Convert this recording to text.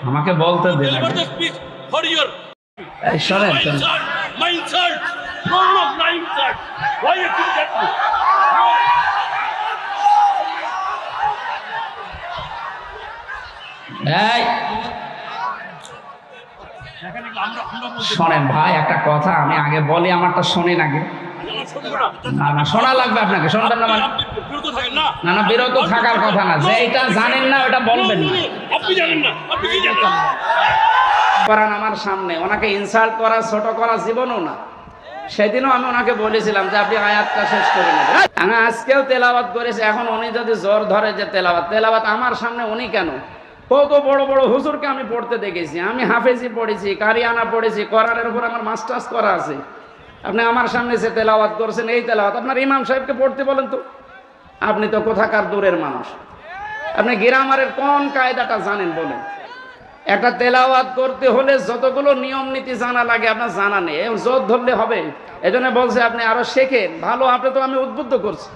আমাকে বলতে দিন শোনেন শোনেন ভাই, একটা কথা আমি আগে বলি, আমারটা শোনেন আগে। না না, শোনা লাগবে আপনাকে, শুনবেন না মানে? না না, বিরত থাকার কথা না, যে এটা জানেন না ওটা বলবেন না। করান আমার সামনে, ওনাকে ইনসাল্ট করা, ছোট করা জীবনও না। সেদিনও আমি ওনাকে বলেছিলাম যে আপনি আয়াতটা শেষ করে নেবেন। আমি আজকেও তেলাওয়াত করেছি, এখন উনি যদি জোর ধরে যে তেলাওয়াত আমার সামনে, উনি কেন? কত বড় বড় হুজুরকে আমি পড়তে দেখেছি, আমি হাফেজি পড়েছি, কারিয়ানা পড়েছি, কোরআনের উপর আমার মাস্টার্স করা আছে। আপনি আমার সামনে যে তেলাওয়াত করছেন, এই তেলাওয়াত আপনার ইমাম সাহেবকে পড়তে বলেন তো। আপনি তো কোথাকার দূরের মানুষ, আপনি গ্রামারের কোন কায়দাটা জানেন বলেন? একটা তেলাওয়াত করতে হলে যতগুলো নিয়ম নীতি জানা লাগে আপনার জানা নেই, জোর ধরলে হবে। এজন্য বলছে আপনি আরো শেখেন ভালো, আপনি তো আমি উদ্বুদ্ধ করছি।